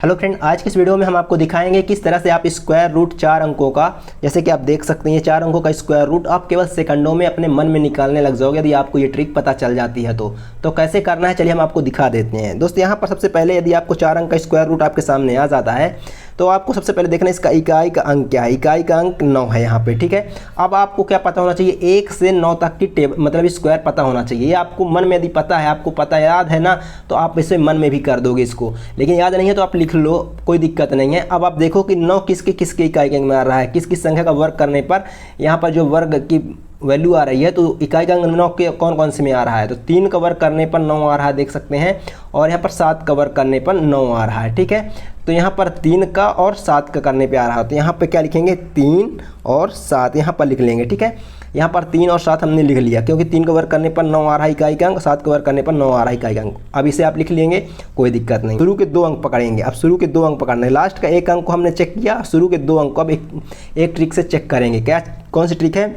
Hello friend, आज की इस वीडियो में हम आपको दिखाएंगे किस तरह से आप स्क्वायर रूट 4 अंकों का, जैसे कि आप देख सकते हैं ये 4 अंकों का स्क्वायर रूट आप केवल सेकंडों में अपने मन में निकालने लग जाओगे यदि आपको ये ट्रिक पता चल जाती है तो कैसे करना है चलिए हम आपको दिखा देते हैं। दोस्त यहाँ पर सबसे पहले यदि आपको 4 अंक का स्क्वायर रूट आपके सामने आ जाता है तो आपको सबसे पहले देखना है इसका इकाई का अंक क्या है। इकाई का अंक 9 है यहाँ पे, ठीक है। अब आपको क्या पता होना चाहिए, 1 से 9 तक की टेबल मतलब स्क्वायर पता होना चाहिए। ये आपको मन में यदि पता है, आपको पता याद है ना, तो आप इसे मन में भी कर दोगे इसको। लेकिन याद नहीं है तो आप लिख लो, कोई दिक्कत नहीं है। अब आप देखो कि 9 किसके किसके इकाई के अंक में आ रहा है, किस किस संख्या का वर्ग करने पर यहाँ पर जो वर्ग की वैल्यू आ रही है तो इकाई का अंक 9 के कौन कौन से में आ रहा है। तो 3 का वर्ग करने पर 9 आ रहा है, देख सकते हैं। और यहाँ पर 7 का वर्ग करने पर 9 आ रहा है, ठीक है। तो यहाँ पर 3 का और 7 का करने पे आ रहा है, तो यहाँ पे क्या लिखेंगे, 3 और 7 यहाँ पर लिख लेंगे, ठीक है। यहाँ पर 3 और 7 हमने लिख लिया क्योंकि 3 का वर्ग करने पर 9 आ रहा है इकाई का अंक, 7 का वर्ग करने पर 9 आ रहा है इकाई का अंक। अब इसे आप लिख लेंगे, कोई दिक्कत नहीं। शुरू के 2 अंक पकड़ेंगे। अब शुरू के 2 अंक पकड़ने, लास्ट का 1 अंक को हमने चेक किया, शुरू के 2 अंक को अब एक ट्रिक से चेक करेंगे। क्या, कौन सी ट्रिक है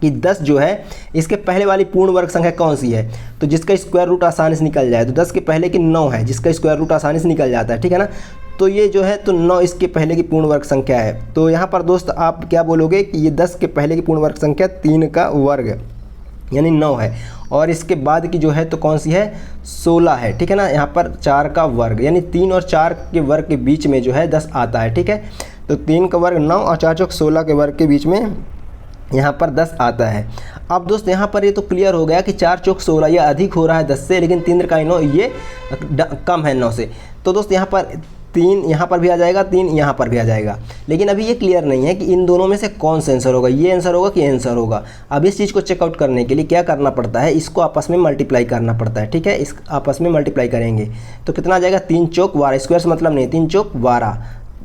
कि 10 जो है इसके पहले वाली पूर्ण वर्ग संख्या कौन सी है, तो जिसका स्क्वायर रूट आसानी से निकल जाए। तो 10 के पहले की 9 है जिसका स्क्वायर रूट आसानी से निकल जाता है, ठीक है ना। तो ये जो है तो 9 इसके पहले की पूर्ण वर्ग संख्या है। तो यहाँ पर दोस्त आप क्या बोलोगे कि ये 10 के पहले की पूर्ण वर्ग संख्या 3 का वर्ग यानी 9 है, और इसके बाद की जो है तो कौन सी है, 16 है, ठीक है ना। यहाँ पर 4 का वर्ग यानी 3 और 4 के वर्ग के बीच में जो है 10 आता है, ठीक है। तो 3 का वर्ग 9 और 4 चौक 16 के वर्ग के बीच में यहाँ पर 10 आता है। अब दोस्त यहाँ पर ये तो क्लियर हो गया कि 4 चौक 16 ये अधिक हो रहा है 10 से, लेकिन 3 का 9 ये कम है 9 से। तो दोस्त यहाँ पर 3 यहाँ पर भी आ जाएगा, 3 यहाँ पर भी आ जाएगा। लेकिन अभी ये क्लियर नहीं है कि इन दोनों में से कौन सा आंसर होगा, ये आंसर होगा कि ये आंसर होगा। अब इस चीज़ को चेकआउट करने के लिए क्या करना पड़ता है, इसको आपस में मल्टीप्लाई करना पड़ता है, ठीक है। इस आपस में मल्टीप्लाई करेंगे तो कितना आ जाएगा, 3 चौक 12, स्क्वायर से मतलब नहीं, 3 चौक 12,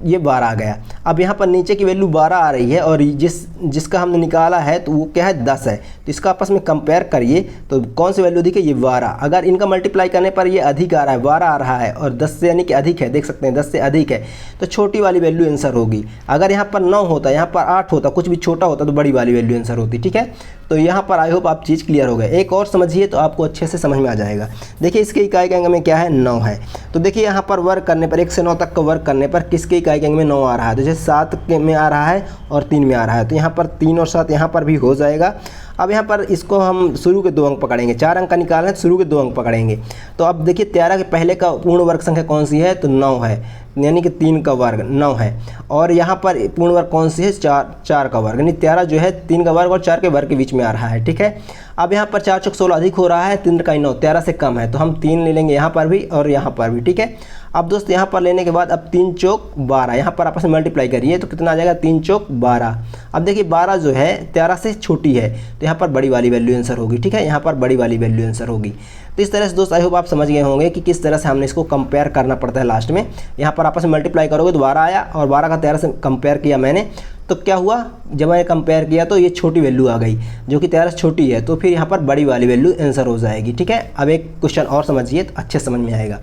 ये 12 आ गया। अब यहाँ पर नीचे की वैल्यू 12 आ रही है और जिसका हमने निकाला है तो वो क्या है, 10 है। तो इसका आपस में कंपेयर करिए तो कौन सी वैल्यू दिखे, ये 12। अगर इनका मल्टीप्लाई करने पर ये अधिक आ रहा है, 12 आ रहा है, और 10 से यानी कि अधिक है, देख सकते हैं 10 से अधिक है, तो छोटी वाली वैल्यू आंसर होगी। अगर यहाँ पर 9 होता, यहाँ पर 8 होता, कुछ भी छोटा होता तो बड़ी वाली वैल्यू आंसर होती, ठीक है। तो यहाँ पर आई होप आप चीज़ क्लियर हो गए। एक और समझिए तो आपको अच्छे से समझ में आ जाएगा। देखिए इसके इकाई के अंक में क्या है, 9 है। तो देखिए यहाँ पर वर्ग करने पर 1 से 9 तक का वर्ग करने पर किसके इकाई के अंक में 9 आ रहा है, तो जैसे 7 में आ रहा है और 3 में आ रहा है, तो यहाँ पर 3 और 7 यहाँ पर भी हो जाएगा। अब यहाँ पर इसको हम शुरू के 2 अंक पकड़ेंगे, 4 अंक का निकालना है तो शुरू के 2 अंक पकड़ेंगे। तो अब देखिए 13 के पहले का पूर्ण वर्ग संख्या कौन सी है, तो 9 है, यानी कि 3 का वर्ग 9 है। और यहाँ पर पूर्ण वर्ग कौन सी है, 4 का वर्ग, यानी 13 जो है 3 का वर्ग और 4 के वर्ग के बीच में आ रहा है, ठीक है। अब यहाँ पर 4 चौक 16 अधिक हो रहा है, 3 का 9 13 से कम है, तो हम 3 ले लेंगे यहाँ पर भी और यहाँ पर भी, ठीक है। अब दोस्त यहाँ पर लेने के बाद अब 3 चौक 12 यहाँ पर आपस में मल्टीप्लाई करिए तो कितना आ जाएगा, 3 चौक 12। अब देखिए 12 जो है 13 से छोटी है तो यहाँ पर बड़ी वाली वैल्यू आंसर होगी, ठीक है। यहाँ पर बड़ी वाली वैल्यू आंसर होगी। तो इस तरह से दोस्त आई होप आप समझ गए होंगे कि किस तरह से हमने इसको कंपेयर करना पड़ता है। लास्ट में यहाँ पर आपस में मल्टीप्लाई करोगे तो 12 आया और 12 का 13 से कंपेयर किया मैंने, तो क्या हुआ, जब मैंने कंपेयर किया तो ये छोटी वैल्यू आ गई जो कि 13 से छोटी है, तो फिर यहाँ पर बड़ी वाली वैल्यू आंसर हो जाएगी, ठीक है। अब एक क्वेश्चन और समझिए तो अच्छे समझ में आएगा।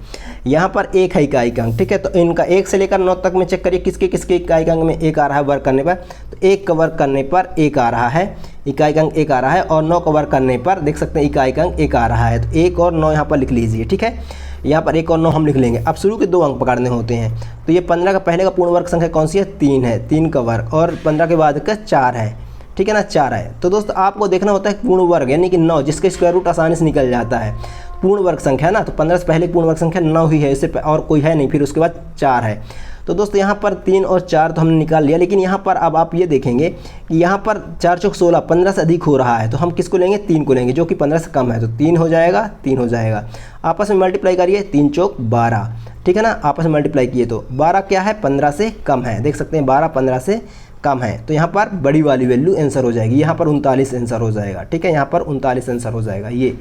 यहाँ पर 1 है इकाई का अंक, ठीक है। तो इनका 1 से लेकर 9 तक में चेक करिए किसके किसके इकाई का अंक में 1 आ रहा है वर्ग करने पर, तो 1 का वर्ग करने पर 1 आ रहा है, इकाई का अंक 1 आ रहा है, और 9 का वर्ग करने पर देख सकते हैं इकाई का अंक 1 आ रहा है। तो 1 और 9 यहाँ पर लिख लीजिए, ठीक है। यहाँ पर 1 और 9 हम लिख लेंगे। अब शुरू के 2 अंक पकड़ने होते हैं, तो ये 15 का पहले का पूर्ण वर्ग संख्या कौन सी है, 3 है, 3 का वर्ग, और 15 के बाद का 4 है, ठीक है ना, 4 है। तो दोस्त आपको देखना होता है पूर्ण वर्ग यानी कि 9 जिसका स्क्वायर रूट आसानी से निकल जाता है, पूर्ण वर्ग संख्या ना। तो 15 से पहले पूर्ण वर्ग संख्या 9 ही है, इससे और कोई है नहीं, फिर उसके बाद 4 है। तो दोस्त यहाँ पर 3 और 4 तो हमने निकाल लिया, लेकिन यहाँ पर अब आप ये देखेंगे कि यहाँ पर 4 चौक 16 15 से अधिक हो रहा है, तो हम किसको लेंगे, 3 को लेंगे, जो कि 15 से कम है, तो 3 हो जाएगा, 3 हो जाएगा। आपस में मल्टीप्लाई करिए, 3 चौक 12, ठीक है ना। आपस में मल्टीप्लाई किए तो 12 क्या है, 15 से कम है, देख सकते हैं 12 15 से कम है, तो यहाँ पर बड़ी वाली वैल्यू आंसर हो जाएगी। यहाँ पर 39 आंसर हो जाएगा, ठीक है। यहाँ पर 39 आंसर हो जाएगा, ये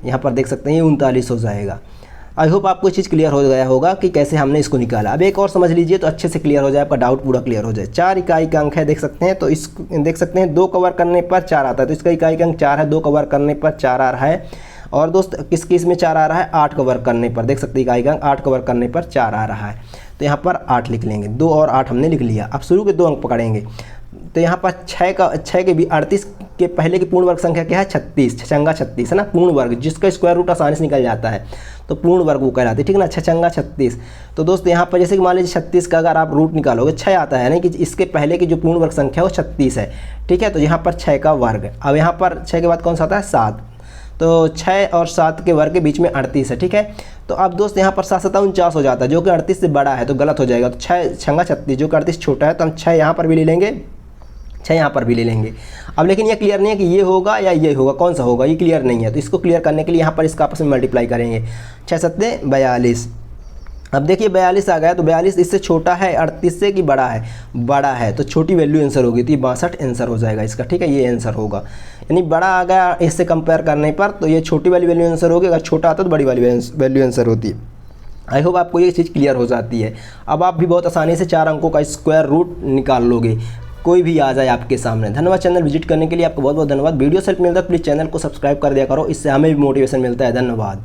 यहाँ पर देख सकते हैं ये 39 हो जाएगा। आई होप आपको चीज़ क्लियर हो गया होगा कि कैसे हमने इसको निकाला। अब एक और समझ लीजिए तो अच्छे से क्लियर हो जाए, आपका डाउट पूरा क्लियर हो जाए। 4 इकाई का अंक है, देख सकते हैं, तो इस देख सकते हैं 2 का वर्ग करने पर 4 आता है, तो इसका इकाई का अंक 4 है, 2 का वर्ग करने पर 4 आ रहा है। और दोस्त किस किस में 4 आ रहा है, 8 का वर्ग करने पर, देख सकते हैं इकाई का अंक 8 का वर्ग करने पर 4 आ रहा है। तो यहाँ पर 8 लिख लेंगे, 2 और 8 हमने लिख लिया। अब शुरू के 2 अंक पकड़ेंगे, तो यहाँ पर 6 के भी 38 के पहले की पूर्ण वर्ग संख्या क्या है 36, 6 छंगा 36 है ना, पूर्ण वर्ग जिसका स्क्वायर रूट आसानी से निकल जाता है तो पूर्ण वर्ग वो कहलाते हैं, ठीक है ना, 6 छंगा 36। तो दोस्त यहाँ पर जैसे कि मान लीजिए 36 का अगर आप रूट निकालोगे 6 आता है, नहीं कि इसके पहले की जो पूर्ण वर्ग संख्या है वो 36 है, ठीक है। तो यहाँ पर 6 का वर्ग, अब यहाँ पर 6 के बाद कौन सा आता है 7, तो 6 और 7 के वर्ग के बीच में 38 है, ठीक है। तो अब दोस्त यहाँ पर 7 7 49 हो जाता है, जो कि 38 से बड़ा है तो गलत हो जाएगा। तो 6 छंगा 36 जो कि 38 छोटा है, तो हम 6 यहाँ पर भी ले लेंगे, 6 यहाँ पर भी ले लेंगे। अब लेकिन ये क्लियर नहीं है कि ये होगा या ये होगा, कौन सा होगा ये क्लियर नहीं है। तो इसको क्लियर करने के लिए यहाँ पर इसका आपस में मल्टीप्लाई करेंगे, 6 7 42। अब देखिए 42 आ गया, तो 42 इससे छोटा है 38 से कि बड़ा है, बड़ा है, तो छोटी वैल्यू आंसर होगी, तो ये 62 आंसर हो जाएगा इसका, ठीक है, ये आंसर होगा। यानी बड़ा आ गया इससे कंपेयर करने पर, तो ये छोटी वाली वैल्यू आंसर होगी, अगर छोटा आता तो बड़ी वाली वैल्यू आंसर होती है। आई होप आपको ये चीज़ क्लियर हो जाती है। अब आप भी बहुत आसानी से 4 अंकों का स्क्वायर रूट निकाल लोगे, कोई भी आ जाए आपके सामने। धन्यवाद चैनल विजिट करने के लिए, आपको बहुत बहुत धन्यवाद। वीडियो से हेल्प मिलता है प्लीज़ चैनल को सब्सक्राइब कर दिया करो, इससे हमें भी मोटिवेशन मिलता है। धन्यवाद।